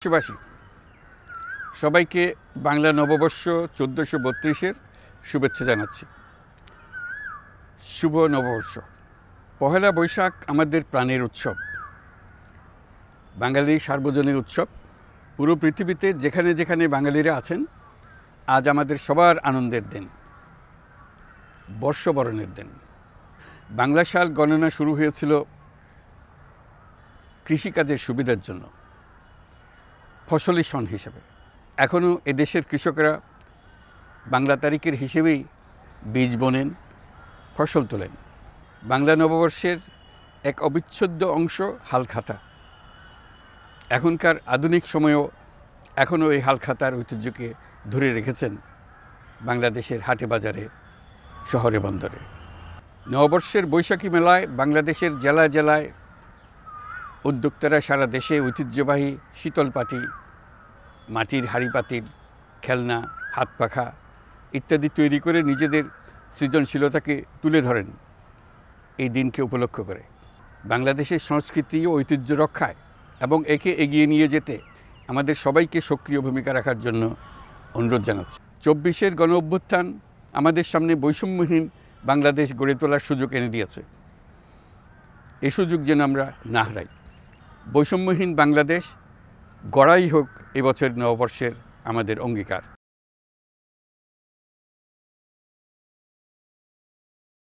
দেশবাসী সবাইকে বাংলা নববর্ষ 1432-এর শুভেচ্ছা জানাচ্ছি। শুভ নববর্ষ। পহেলা বৈশাখ আমাদের প্রাণের উৎসব, বাঙালির সার্বজনীন উৎসব। পুরো পৃথিবীতে যেখানে যেখানে বাঙালিরা আছেন, আজ আমাদের সবার আনন্দের দিন, বর্ষবরণের দিন। বাংলা সাল গণনা শুরু হয়েছিল কৃষিকাজের সুবিধার জন্য, ফসলি সন হিসেবে। এখনও এদেশের কৃষকরা বাংলা তারিখের হিসেবেই বীজ বোনেন, ফসল তোলেন। বাংলা নববর্ষের এক অবিচ্ছেদ্য অংশ হালখাতা। এখনকার আধুনিক সময়েও এখনও এই হালখাতার ঐতিহ্যকে ধরে রেখেছেন বাংলাদেশের হাটে বাজারে, শহরে বন্দরে। নববর্ষের বৈশাখী মেলায় বাংলাদেশের জেলায় জেলায় উদ্যোক্তারা সারা দেশে ঐতিহ্যবাহী শীতল পাটি, মাটির হাঁড়ি পাতিল, খেলনা, হাত পাখা ইত্যাদি তৈরি করে নিজেদের সৃজনশীলতাকে তুলে ধরেন এই দিনকে উপলক্ষ করে। বাংলাদেশের সংস্কৃতি ও ঐতিহ্য রক্ষায় এবং একে এগিয়ে নিয়ে যেতে আমাদের সবাইকে সক্রিয় ভূমিকা রাখার জন্য অনুরোধ জানাচ্ছি। 24-এর গণ অভ্যুত্থান আমাদের সামনে বৈষম্যহীন বাংলাদেশ গড়ে তোলার সুযোগ এনে দিয়েছে। এই সুযোগ যেন আমরা না হারাই। বৈষম্যহীন বাংলাদেশ গড়াই হোক এবছর নববর্ষের আমাদের অঙ্গীকার।